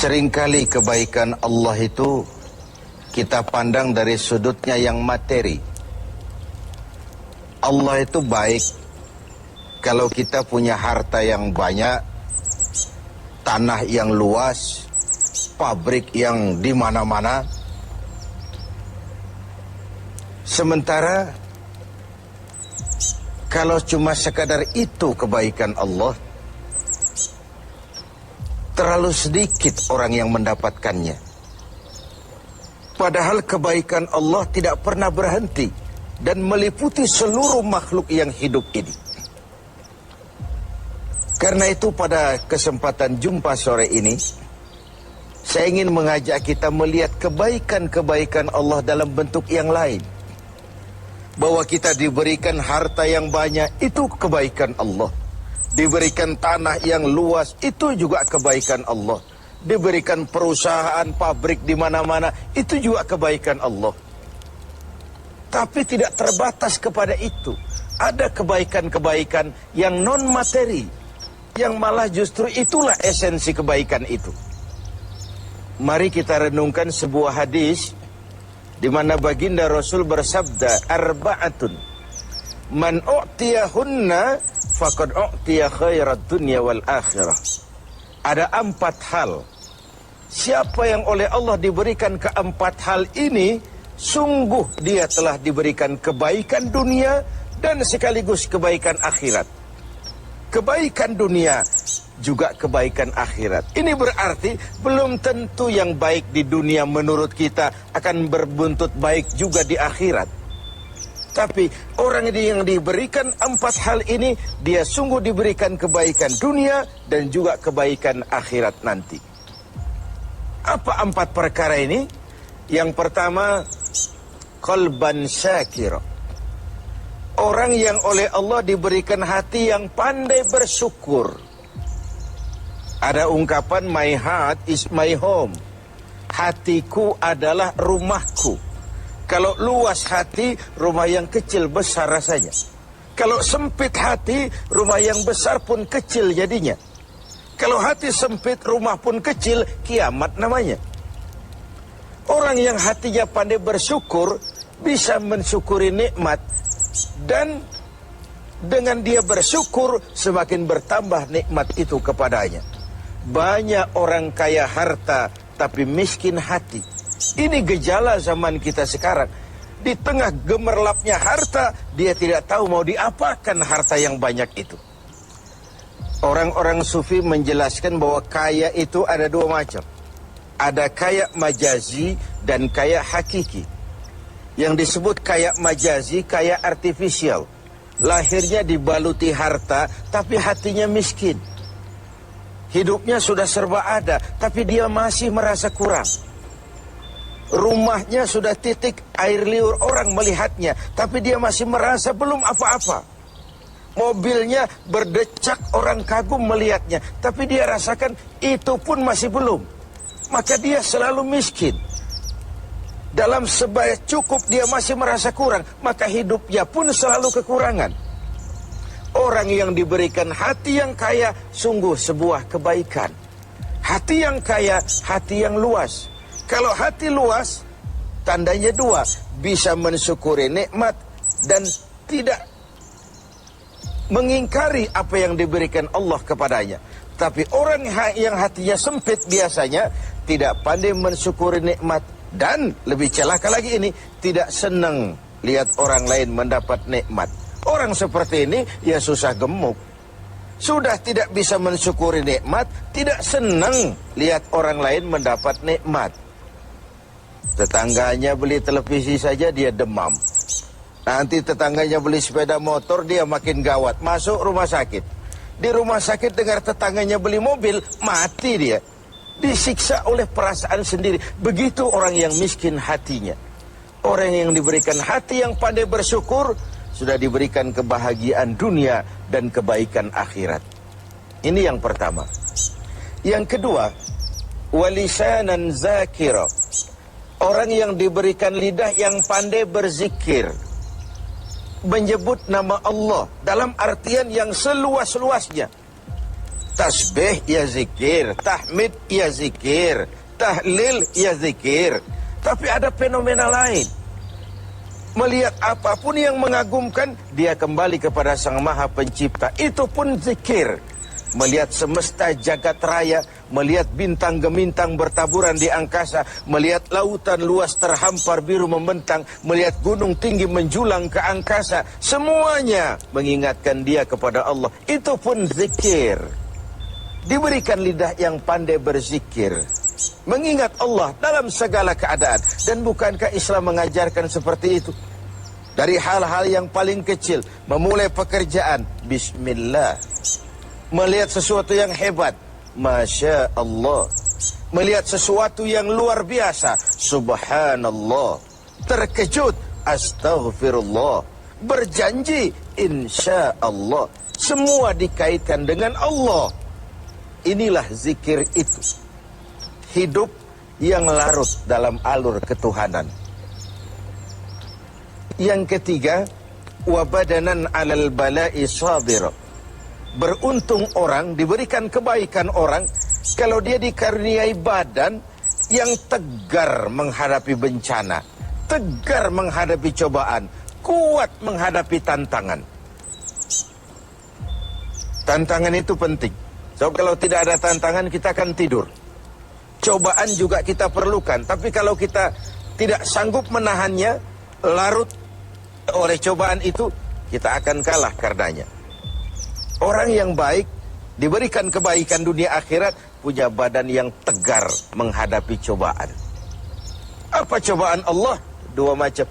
Seringkali kebaikan Allah itu kita pandang dari sudutnya yang materi. Allah itu baik kalau kita punya harta yang banyak, tanah yang luas, pabrik yang di mana-mana. Sementara kalau cuma sekadar itu kebaikan Allah, terlalu sedikit orang yang mendapatkannya. Padahal kebaikan Allah tidak pernah berhenti dan meliputi seluruh makhluk yang hidup ini. Karena itu pada kesempatan jumpa sore ini, saya ingin mengajak kita melihat kebaikan-kebaikan Allah dalam bentuk yang lain. Bahwa kita diberikan harta yang banyak, itu kebaikan Allah. Diberikan tanah yang luas, itu juga kebaikan Allah. Diberikan perusahaan, pabrik di mana-mana, itu juga kebaikan Allah. Tapi tidak terbatas kepada itu. Ada kebaikan-kebaikan yang non-materi, yang malah justru itulah esensi kebaikan itu. Mari kita renungkan sebuah hadis di mana baginda Rasul bersabda, arba'atun man u'tiyahunna faqad u'tiya khairat dunya wal akhirah. Ada 4 hal. Siapa yang oleh Allah diberikan ke-4 hal ini, sungguh dia telah diberikan kebaikan dunia dan sekaligus kebaikan akhirat. Kebaikan dunia juga kebaikan akhirat. Ini berarti belum tentu yang baik di dunia menurut kita akan berbuntut baik juga di akhirat. Tapi orang yang diberikan 4 hal ini, dia sungguh diberikan kebaikan dunia dan juga kebaikan akhirat nanti. Apa 4 perkara ini? Yang pertama, qalban syakira. Orang yang oleh Allah diberikan hati yang pandai bersyukur. Ada ungkapan, my heart is my home. Hatiku adalah rumahku. Kalau luas hati, rumah yang kecil besar rasanya. Kalau sempit hati, rumah yang besar pun kecil jadinya. Kalau hati sempit, rumah pun kecil, kiamat namanya. Orang yang hatinya pandai bersyukur, bisa mensyukuri nikmat. Dan dengan dia bersyukur, semakin bertambah nikmat itu kepadanya. Banyak orang kaya harta, tapi miskin hati. Ini gejala zaman kita sekarang. Di tengah gemerlapnya harta, dia tidak tahu mau diapakan harta yang banyak itu. Orang-orang sufi menjelaskan bahwa kaya itu ada 2 macam. Ada kaya majazi dan kaya hakiki. Yang disebut kaya majazi, kaya artifisial. Lahirnya dibaluti harta, tapi hatinya miskin. Hidupnya sudah serba ada, tapi dia masih merasa kurang. Rumahnya sudah titik air liur orang melihatnya, tapi dia masih merasa belum apa-apa. Mobilnya berdecak orang kagum melihatnya, tapi dia rasakan itu pun masih belum. Maka dia selalu miskin. Dalam sebaya cukup dia masih merasa kurang, maka hidupnya pun selalu kekurangan. Orang yang diberikan hati yang kaya, sungguh sebuah kebaikan. Hati yang kaya, hati yang luas. Kalau hati luas, tandanya 2, bisa mensyukuri nikmat dan tidak mengingkari apa yang diberikan Allah kepadanya. Tapi orang yang hatinya sempit biasanya tidak pandai mensyukuri nikmat. Dan lebih celaka lagi ini, tidak senang lihat orang lain mendapat nikmat. Orang seperti ini ya susah gemuk. Sudah tidak bisa mensyukuri nikmat, tidak senang lihat orang lain mendapat nikmat. Tetangganya beli televisi saja dia demam. Nanti tetangganya beli sepeda motor, dia makin gawat, masuk rumah sakit. Di rumah sakit dengar tetangganya beli mobil, mati dia. Disiksa oleh perasaan sendiri. Begitu orang yang miskin hatinya. Orang yang diberikan hati yang pandai bersyukur, sudah diberikan kebahagiaan dunia dan kebaikan akhirat. Ini yang pertama. Yang kedua, walisanan zakira. Orang yang diberikan lidah yang pandai berzikir, menyebut nama Allah dalam artian yang seluas-luasnya. Tasbih ya zikir, tahmid ya zikir, tahlil ya zikir. Tapi ada fenomena lain. Melihat apapun yang mengagumkan, dia kembali kepada Sang Maha Pencipta. Itu pun zikir. Melihat semesta jagat raya, melihat bintang gemintang bertaburan di angkasa, melihat lautan luas terhampar biru membentang, melihat gunung tinggi menjulang ke angkasa, semuanya mengingatkan dia kepada Allah. Itu pun zikir. Diberikan lidah yang pandai berzikir, mengingat Allah dalam segala keadaan. Dan bukankah Islam mengajarkan seperti itu? Dari hal-hal yang paling kecil, memulai pekerjaan, bismillah. Melihat sesuatu yang hebat, Masya Allah. Melihat sesuatu yang luar biasa, Subhanallah. Terkejut, Astaghfirullah. Berjanji, Insya Allah. Semua dikaitkan dengan Allah. Inilah zikir itu. Hidup yang larut dalam alur ketuhanan. Yang ketiga, wabadanan alal bala'i sabir. Beruntung orang, diberikan kebaikan orang, kalau dia dikaruniai badan yang tegar menghadapi bencana, tegar menghadapi cobaan, kuat menghadapi tantangan. Tantangan itu penting. So, kalau tidak ada tantangan, kita akan tidur. Cobaan juga kita perlukan. Tapi kalau kita tidak sanggup menahannya, larut oleh cobaan itu, kita akan kalah karenanya. Orang yang baik, diberikan kebaikan dunia akhirat, punya badan yang tegar menghadapi cobaan. Apa cobaan Allah? Dua macam.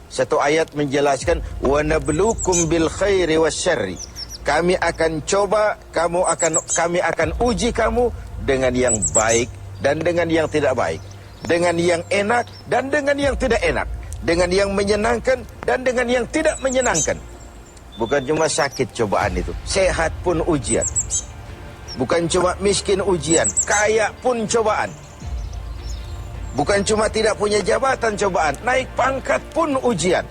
Satu ayat menjelaskan, وَنَبْلُوكُمْ بِالْخَيْرِ وَالشَّرِّ. Kami akan coba, kami akan uji kamu dengan yang baik dan dengan yang tidak baik, dengan yang enak dan dengan yang tidak enak, dengan yang menyenangkan dan dengan yang tidak menyenangkan. Bukan cuma sakit cobaan itu, sehat pun ujian. Bukan cuma miskin ujian, kaya pun cobaan. Bukan cuma tidak punya jabatan cobaan, naik pangkat pun ujian.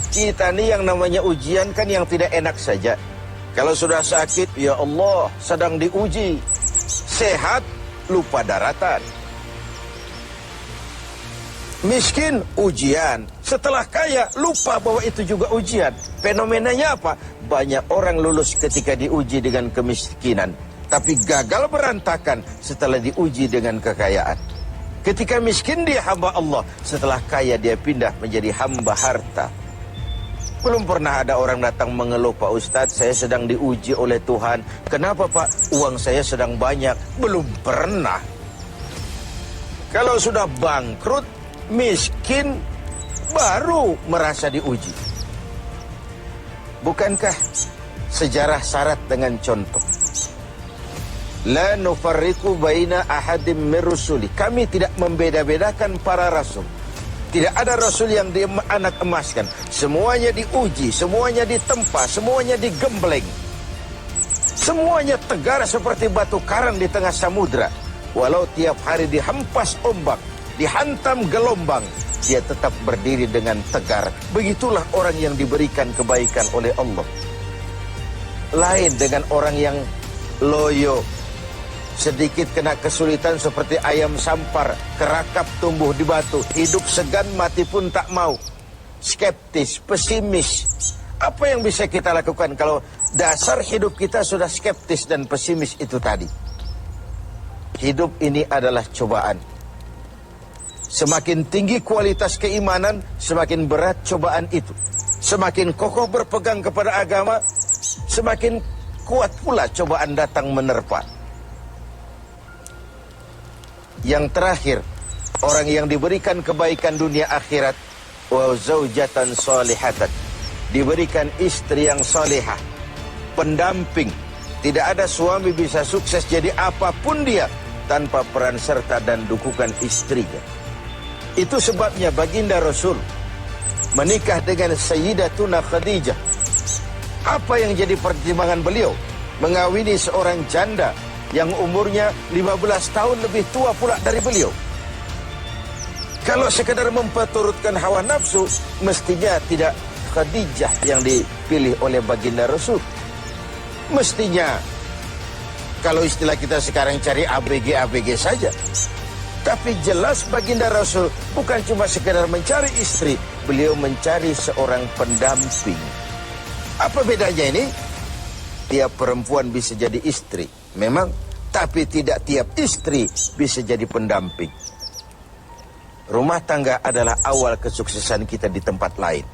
Kita ni yang namanya ujian kan yang tidak enak saja. Kalau sudah sakit, ya Allah, sedang diuji. Sehat, lupa daratan. Miskin, ujian. Setelah kaya, lupa bahwa itu juga ujian. Fenomenanya apa? Banyak orang lulus ketika diuji dengan kemiskinan, tapi gagal berantakan setelah diuji dengan kekayaan. Ketika miskin dia hamba Allah, setelah kaya dia pindah menjadi hamba harta. Belum pernah ada orang datang mengeluh, Pak Ustadz, saya sedang diuji oleh Tuhan. Kenapa Pak? Uang saya sedang banyak. Belum pernah. Kalau sudah bangkrut, miskin, baru merasa diuji. Bukankah sejarah syarat dengan contoh? La nufarriqu baina ahadim min rusuli. Kami tidak membeda-bedakan para rasul. Tidak ada rasul yang dianak emaskan. Semuanya diuji, semuanya ditempa, semuanya digembleng. Semuanya tegar seperti batu karang di tengah samudra. Walau tiap hari dihempas ombak, dihantam gelombang, dia tetap berdiri dengan tegar. Begitulah orang yang diberikan kebaikan oleh Allah. Lain dengan orang yang loyo, sedikit kena kesulitan seperti ayam sampar, kerakap tumbuh di batu, hidup segan mati pun tak mau. Skeptis, pesimis. Apa yang bisa kita lakukan kalau dasar hidup kita sudah skeptis dan pesimis itu tadi? Hidup ini adalah cobaan. Semakin tinggi kualitas keimanan, semakin berat cobaan itu. Semakin kokoh berpegang kepada agama, semakin kuat pula cobaan datang menerpa. Yang terakhir, orang yang diberikan kebaikan dunia akhirat, wa zaujatan salihatan, diberikan istri yang salihah, pendamping. Tidak ada suami bisa sukses jadi apapun dia tanpa peran serta dan dukungan istrinya. Itu sebabnya baginda Rasul menikah dengan Sayyidatuna Khadijah. Apa yang jadi pertimbangan beliau? Mengawini seorang janda yang umurnya 15 tahun lebih tua pula dari beliau. Kalau sekedar memperturutkan hawa nafsu, mestinya tidak Khadijah yang dipilih oleh baginda Rasul. Mestinya Kalau istilah kita sekarang cari ABG saja. Tapi jelas baginda Rasul bukan cuma sekedar mencari istri, beliau mencari seorang pendamping. Apa bedanya ini? Tiap perempuan bisa jadi istri, memang, tapi tidak tiap istri bisa jadi pendamping. Rumah tangga adalah awal kesuksesan kita di tempat lain.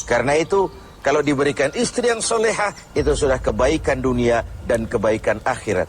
Karena itu, kalau diberikan istri yang solehah, itu sudah kebaikan dunia dan kebaikan akhirat.